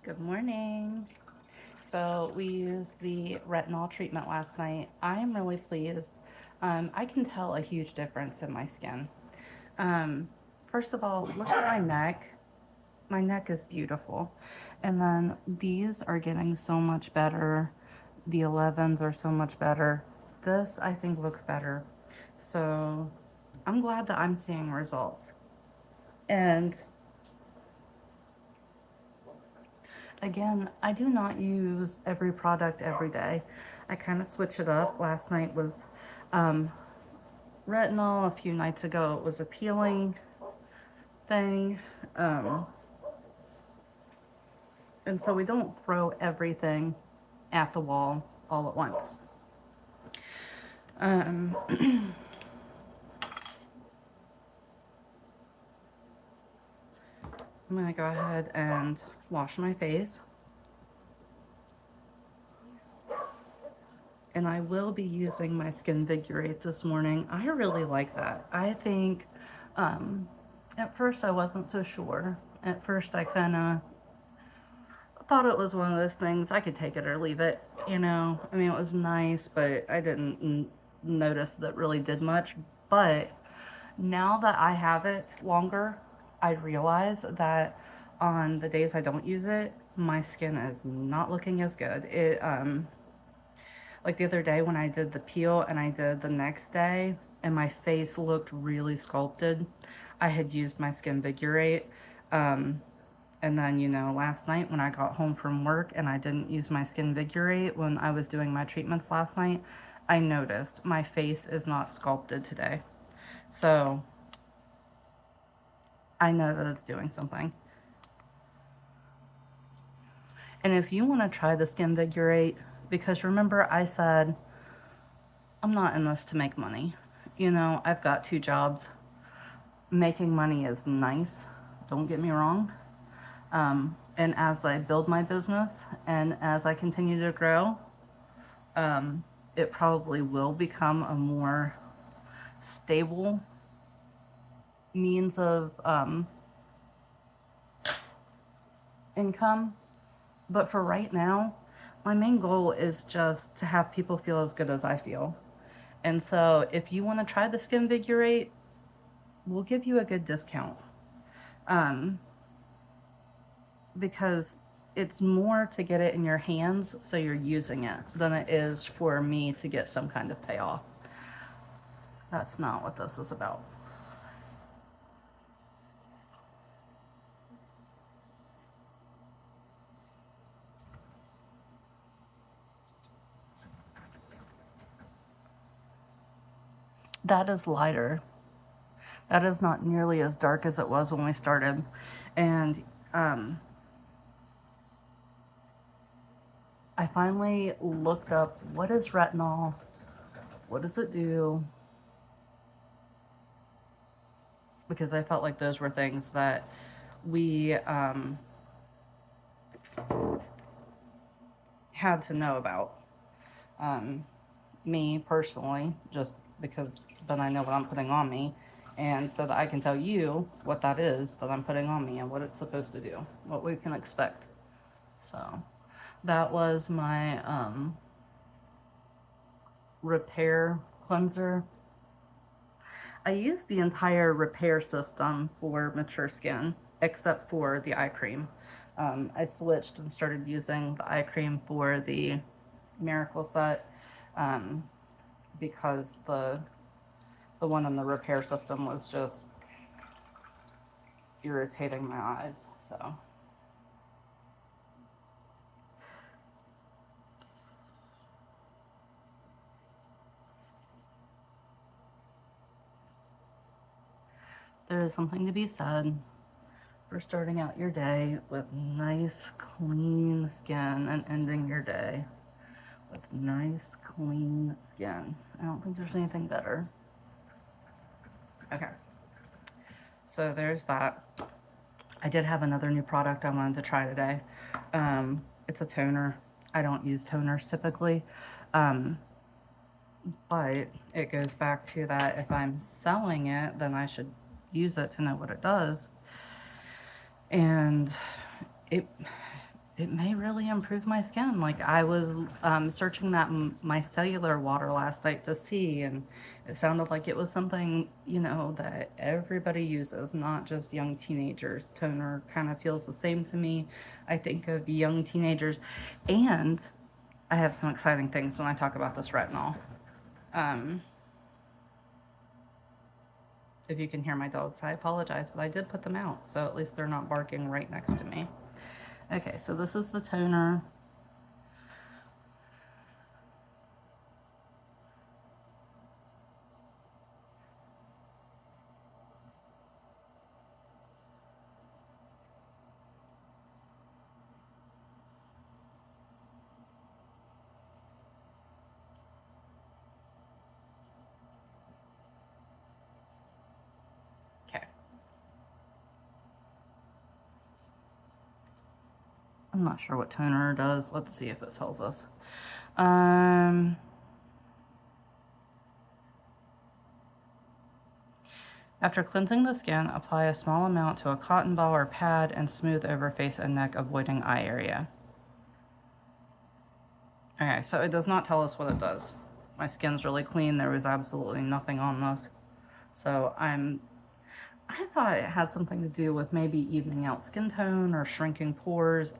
Good morning. So we used the retinol treatment last night. I am really pleased. I can tell a huge difference in my skin. Um, First of all, look at my neck. My neck is beautiful. And then these are getting so much better. The 11s are so much better. This, I think, looks better. So I'm glad that I'm seeing results. And again, I do not use every product every day. I kind of switch it up. Last night was um, retinol. A few nights ago, it was a peeling thing. Um, and so we don't throw everything at the wall all at once. I'm going to go ahead and wash my face. And I will be using my Skin Vigorate this morning. I really like that. I think um, at first I wasn't so sure. At first I kind of thought it was one of those things I could take it or leave it. I mean, it was nice, but I didn't notice that it really did much. But now that I have it longer, I realize that on the days I don't use it, my skin is not looking as good. Like the other day when I did the peel and I did the next day, and my face looked really sculpted. I had used my Skin Vigorate. Um, and then, last night when I got home from work and I didn't use my Skin Vigorate when I was doing my treatments last night, I noticed my face is not sculpted today. So I know that it's doing something. And if you want to try the Skin Vigorate, because remember I said I'm not in this to make money. I've got 2 jobs. Making money is nice, don't get me wrong. And as I build my business and as I continue to grow, it probably will become a more stable means of income. But for right now, my main goal is just to have people feel as good as I feel. And so if you want to try the Skin Vigorate, we'll give you a good discount. Um, because it's more to get it in your hands so you're using it than it is for me to get some kind of payoff. That's not what this is about. That is lighter. That is not nearly as dark as it was when we started. And I finally looked up, what is retinol? What does it do? Because I felt like those were things that we had to know about. Me personally, just because then I know what I'm putting on me, and so that I can tell you what that is that I'm putting on me and what it's supposed to do, what we can expect. So that was my repair cleanser. I use the entire repair system for mature skin except for the eye cream. I switched and started using the eye cream for the Miracle Set um, because the one in the repair system was just irritating my eyes. So there is something to be said for starting out your day with nice, clean skin and ending your day with nice, clean skin. I don't think there's anything better. Okay, so there's that. I did have another new product I wanted to try today. It's a toner. I don't use toners typically, um, but it goes back to that if I'm selling it, then I should use it to know what it does. And it it may really improve my skin. Like I was searching that micellar water last night to see, and it sounded like it was something, you know, that everybody uses, not just young teenagers. Toner kind of feels the same to me. I think of young teenagers, and I have some exciting things when I talk about this retinol. Um, if you can hear my dogs, I apologize, but I did put them out, so at least they're not barking right next to me. Okay, so this is the toner. Okay. I'm not sure what toner does. Let's see if it tells us. After cleansing the skin, apply a small amount to a cotton ball or pad and smooth over face and neck, avoiding eye area. Okay, so it does not tell us what it does. My skin's really clean. There was absolutely nothing on this. So I thought it had something to do with maybe evening out skin tone or shrinking pores.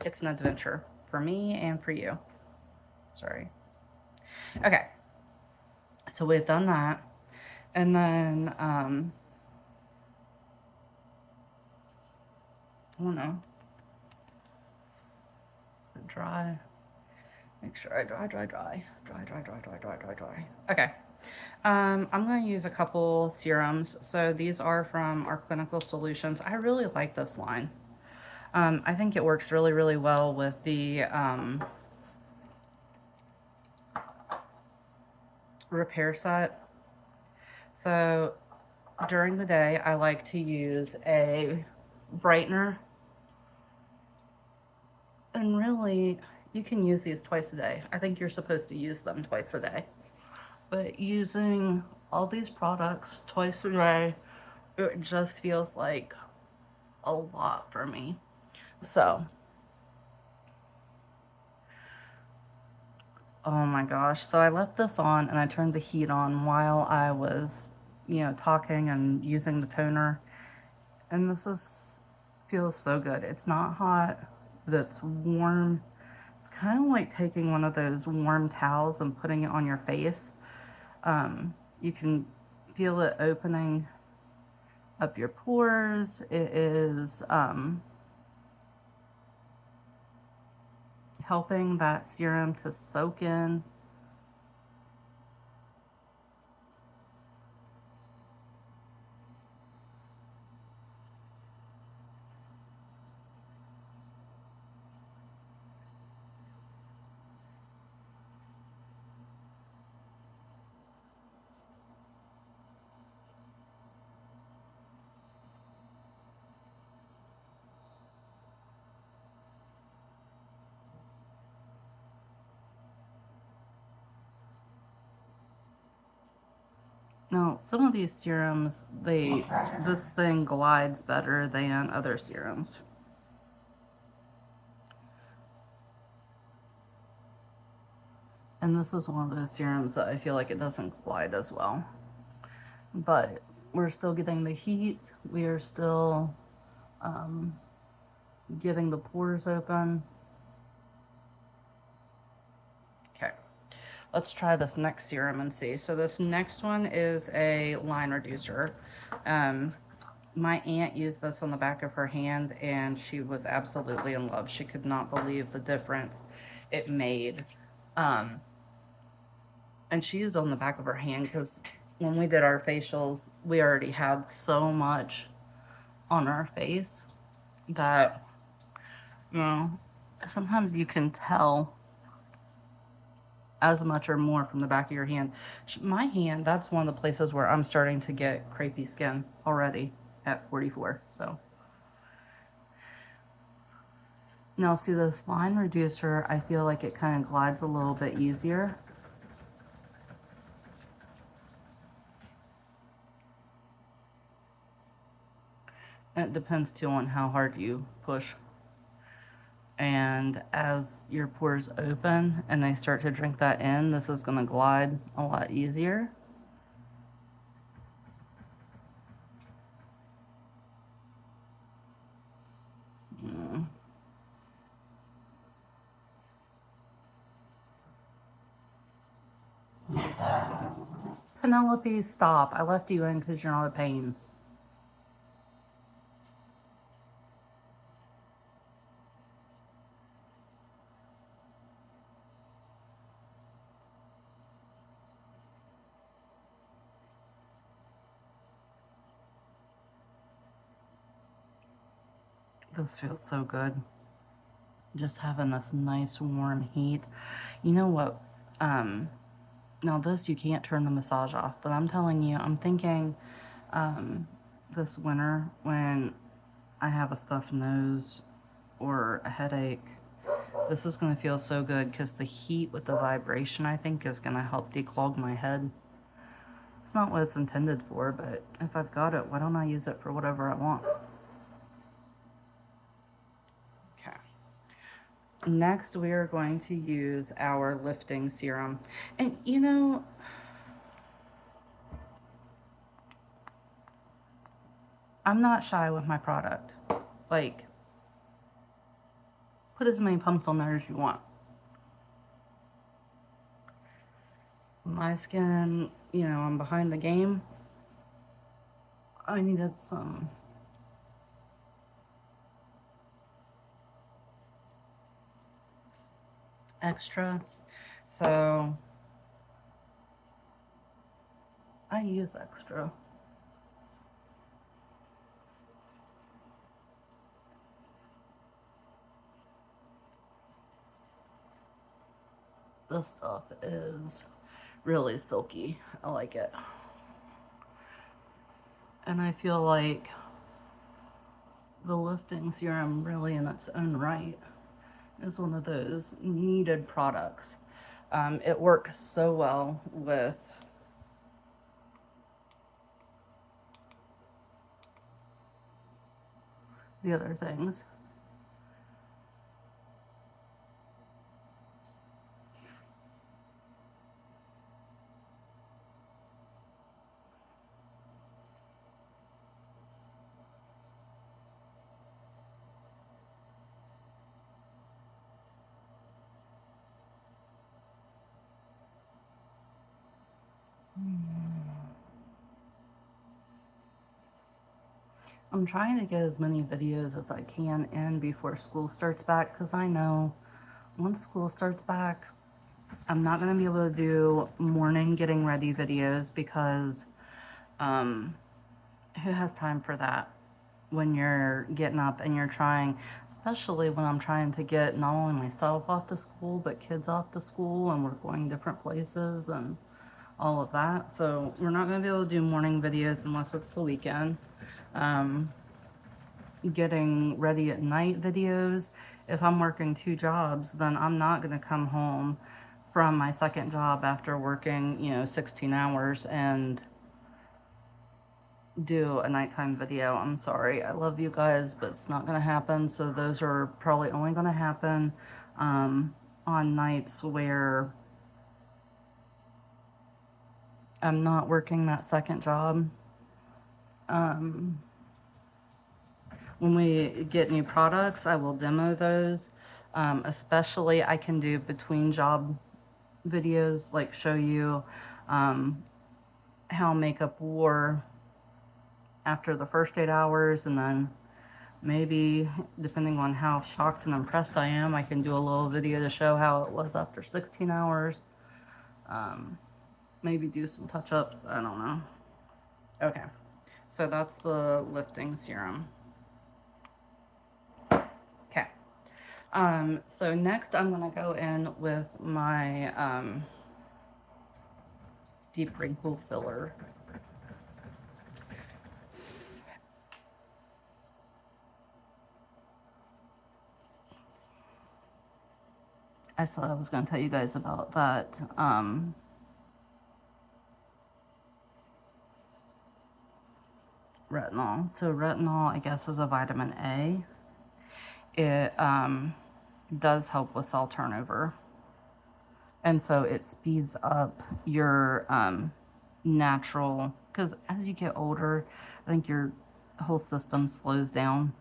It's an adventure for me and for you. Sorry. Okay, so we've done that. And then, I don't know. Dry. Make sure I dry. Okay. I'm going to use a couple serums. So these are from our Clinical Solutions. I really like this line. I think it works really, really well with the repair set. So during the day, I like to use a brightener. And really, you can use these twice a day. I think you're supposed to use them twice a day. But using all these products twice a day, it just feels like a lot for me. So, oh my gosh. So I left this on and I turned the heat on while I was, you know, talking and using the toner. And feels so good. It's not hot, but it's warm. It's kind of like taking one of those warm towels and putting it on your face. You can feel it opening up your pores. It is helping that serum to soak in. Now, some of these serums, this thing glides better than other serums. And this is one of those serums that I feel like it doesn't glide as well. But we're still getting the heat. We are still getting the pores open. Okay, let's try this next serum and see. So this next one is a line reducer. My aunt used this on the back of her hand and she was absolutely in love. She could not believe the difference it made. And she used it on the back of her hand because when we did our facials, we already had so much on our face that, you know, sometimes you can tell as much or more from the back of your hand. My hand, that's one of the places where I'm starting to get crepey skin already at 44. So now see this line reducer, I feel like it kind of glides a little bit easier. It depends too on how hard you push. And as your pores open and they start to drink that in, this is going to glide a lot easier. Mm. Penelope, stop. I left you in because you're not a pain. This feels so good. Just having this nice warm heat. You know what? Now this you can't turn the massage off, but I'm telling you, I'm thinking this winter when I have a stuffed nose or a headache, this is going to feel so good because the heat with the vibration, I think, is going to help declog my head. It's not what it's intended for, but if I've got it, why don't I use it for whatever I want? Okay. Next, we are going to use our lifting serum. And you know, I'm not shy with my product. Like, put as many pumps on there as you want. My skin, you know, I'm behind the game. I needed some extra. So I use extra. This stuff is really silky. I like it. And I feel like the lifting serum, really in its own right, is one of those needed products. It works so well with the other things. I'm trying to get as many videos as I can in before school starts back, because I know once school starts back, I'm not going to be able to do morning getting ready videos because who has time for that when you're getting up and you're trying, especially when I'm trying to get not only myself off to school, but kids off to school, and we're going different places and all of that. So we're not going to be able to do morning videos unless it's the weekend. Getting ready at night videos, if I'm working 2 jobs, then I'm not going to come home from my second job after working, you know, 16 hours and do a nighttime video. I'm sorry. I love you guys, but it's not going to happen. So those are probably only going to happen on nights where I'm not working that second job. When we get new products, I will demo those. Especially I can do between job videos, like show you how makeup wore after the first 8 hours, and then maybe, depending on how shocked and impressed I am, I can do a little video to show how it was after 16 hours. Maybe do some touch-ups, I don't know. Okay, so that's the lifting serum. Okay. So next I'm gonna go in with my deep wrinkle filler. I said I was going to tell you guys about that retinol. So retinol, I guess, is a vitamin A. It does help with cell turnover. And so it speeds up your natural, because as you get older, I think your whole system slows down.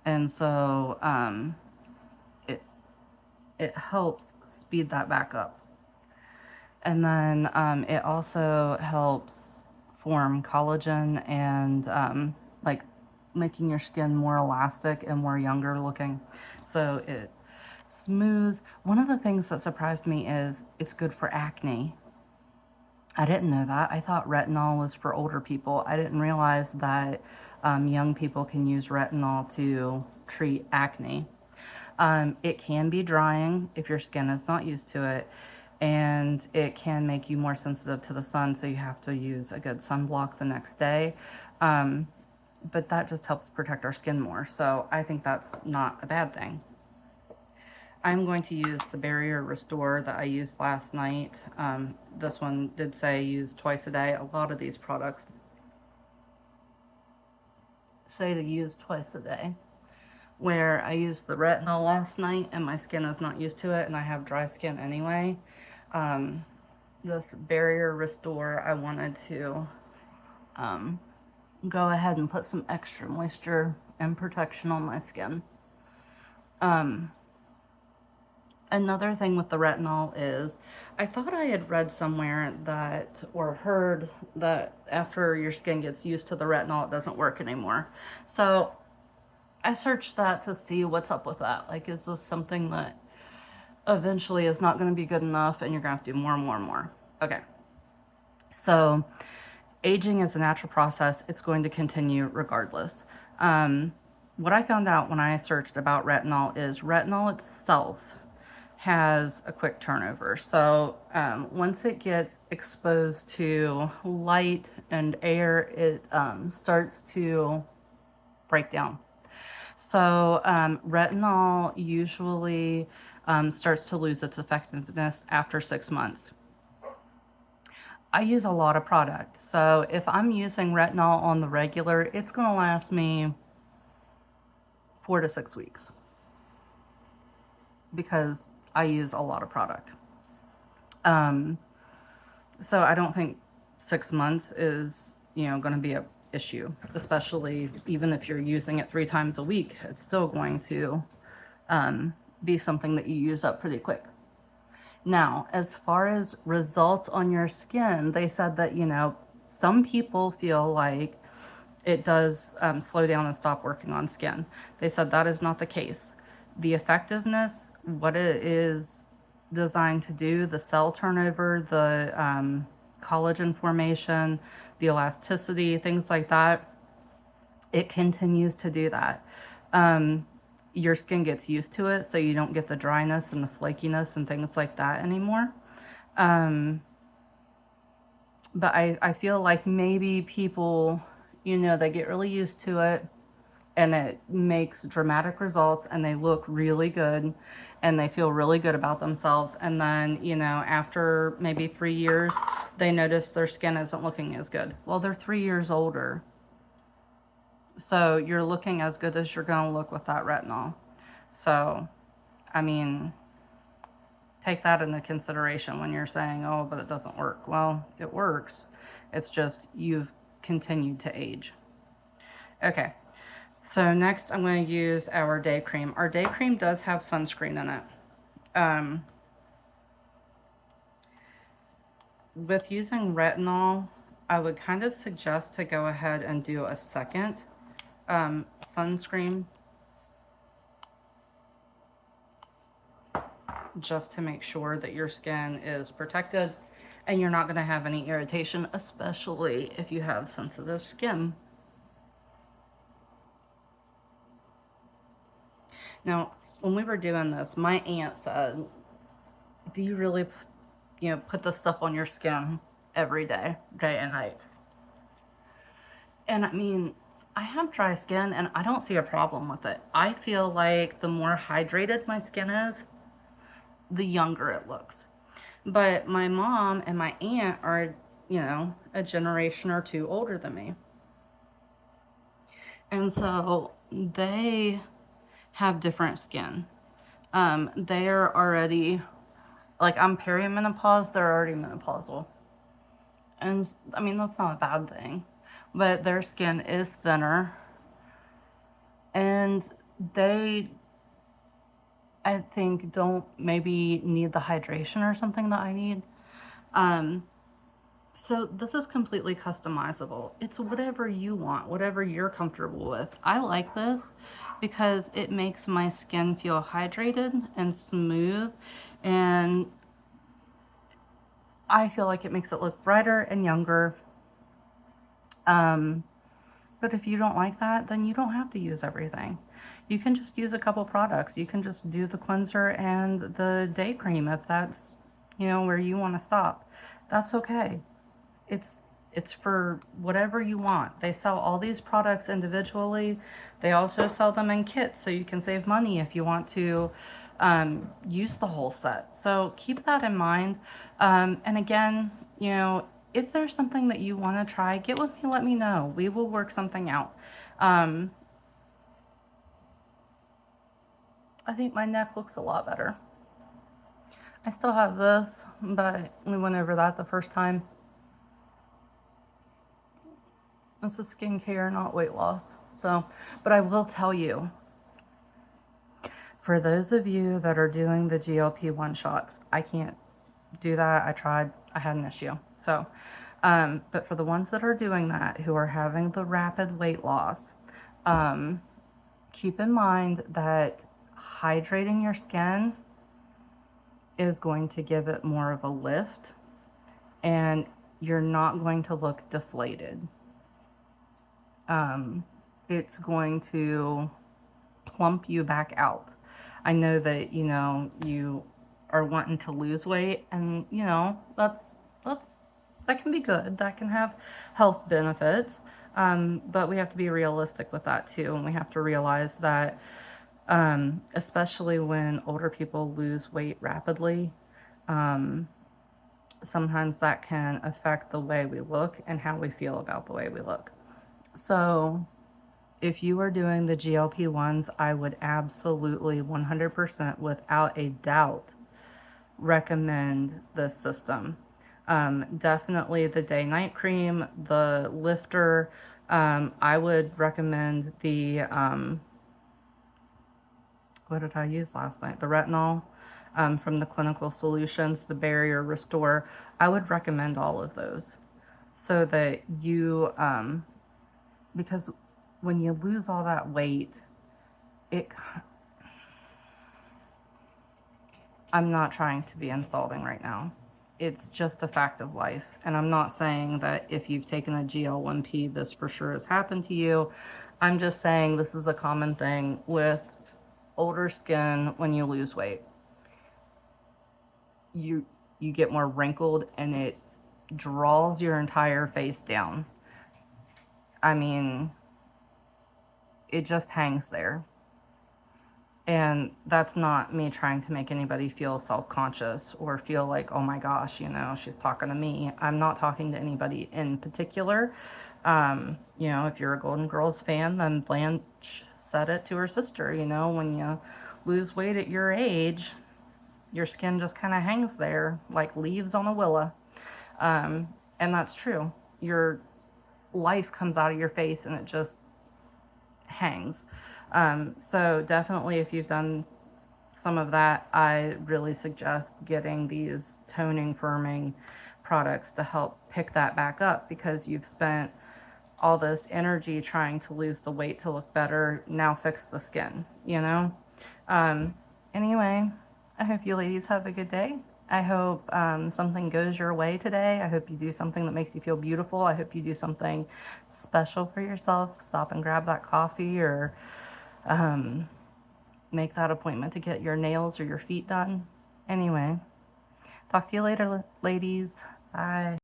And so it, it helps speed that back up. And then it also helps form collagen and like making your skin more elastic and more younger looking. So it smooths. One of the things that surprised me is it's good for acne. I didn't know that. I thought retinol was for older people. I didn't realize that young people can use retinol to treat acne. It can be drying if your skin is not used to it, and it can make you more sensitive to the sun, so you have to use a good sunblock the next day. But that just helps protect our skin more, so I think that's not a bad thing. I'm going to use the Barrier Restore that I used last night. This one did say use twice a day. A lot of these products say to use twice a day. Where I used the retinol last night and my skin is not used to it and I have dry skin anyway. This Barrier Restore, I wanted to go ahead and put some extra moisture and protection on my skin. Another thing with the retinol is, I thought I had read somewhere that, or heard that after your skin gets used to the retinol, it doesn't work anymore. So I searched that to see what's up with that. Like, is this something that eventually is not going to be good enough and you're going to have to do more and more and more? Okay. So aging is a natural process. It's going to continue regardless. What I found out when I searched about retinol is retinol itself has a quick turnover. So once it gets exposed to light and air, it starts to break down. So retinol usually starts to lose its effectiveness after 6 months. I use a lot of product. So if I'm using retinol on the regular, it's going to last me 4 to 6 weeks because I use a lot of product. So I don't think 6 months is, going to be an issue, especially even if you're using it 3 times a week. It's still going to be something that you use up pretty quick. Now, as far as results on your skin, they said that, some people feel like it does slow down and stop working on skin. They said that is not the case. The effectiveness, what it is designed to do, the cell turnover, the collagen formation, the elasticity, things like that, it continues to do that. Your skin gets used to it, so you don't get the dryness and the flakiness and things like that anymore. But I feel like maybe people, they get really used to it and it makes dramatic results and they look really good and they feel really good about themselves. And then, after maybe 3 years, they notice their skin isn't looking as good. Well, they're 3 years older. So you're looking as good as you're going to look with that retinol. So, I mean, take that into consideration when you're saying, oh, but it doesn't work. Well, it works. It's just you've continued to age. Okay. So next I'm going to use our day cream. Our day cream does have sunscreen in it. With using retinol, I would kind of suggest to go ahead and do a second sunscreen just to make sure that your skin is protected and you're not going to have any irritation, especially if you have sensitive skin. Now, when we were doing this, my aunt said, do you really, put this stuff on your skin every day, day and night? And I mean, I have dry skin and I don't see a problem with it. I feel like the more hydrated my skin is, the younger it looks. But my mom and my aunt are, a generation or two older than me. And so they have different skin. They're already, like, I'm perimenopause, they're already menopausal. And I mean, that's not a bad thing, but their skin is thinner, and they, I think, don't maybe need the hydration or something that I need. So this is completely customizable. It's whatever you want, whatever you're comfortable with. I like this because it makes my skin feel hydrated and smooth, and I feel like it makes it look brighter and younger. But if you don't like that, then you don't have to use everything. You can just use a couple products. You can just do the cleanser and the day cream if that's, where you want to stop. That's okay. It's it's for whatever you want. They sell all these products individually. They also sell them in kits, so you can save money if you want to use the whole set. So keep that in mind. And again, if there's something that you want to try, get with me, let me know. We will work something out. I think my neck looks a lot better. I still have this, but we went over that the first time. This is skincare, not weight loss. So, but I will tell you, for those of you that are doing the GLP-1 shots, I can't do that. I tried, I had an issue. So, but for the ones that are doing that, who are having the rapid weight loss, keep in mind that hydrating your skin is going to give it more of a lift, and you're not going to look deflated. It's going to plump you back out. I know that, you are wanting to lose weight, and, that can be good. That can have health benefits. But we have to be realistic with that too. And we have to realize that, especially when older people lose weight rapidly, sometimes that can affect the way we look and how we feel about the way we look. So if you are doing the GLP-1s, I would absolutely 100% without a doubt recommend this system. Definitely the day-night cream, the lifter. I would recommend the, what did I use last night? The retinol from the Clinical Solutions, the Barrier Restore. I would recommend all of those so that you, because when you lose all that weight, I'm not trying to be insulting right now. It's just a fact of life. And I'm not saying that if you've taken a GL1P, this for sure has happened to you. I'm just saying this is a common thing with older skin when you lose weight. You get more wrinkled, and it draws your entire face down. I mean, it just hangs there. And that's not me trying to make anybody feel self-conscious or feel like, oh my gosh, she's talking to me. I'm not talking to anybody in particular. If you're a Golden Girls fan, then Blanche said it to her sister, when you lose weight at your age, your skin just kind of hangs there like leaves on a willow. And that's true. Your life comes out of your face and it just hangs. So definitely, if you've done some of that, I really suggest getting these toning, firming products to help pick that back up, because you've spent all this energy trying to lose the weight to look better. Now fix the skin, Anyway, I hope you ladies have a good day. I hope something goes your way today. I hope you do something that makes you feel beautiful. I hope you do something special for yourself. Stop and grab that coffee, or make that appointment to get your nails or your feet done. Anyway, talk to you later, ladies. Bye.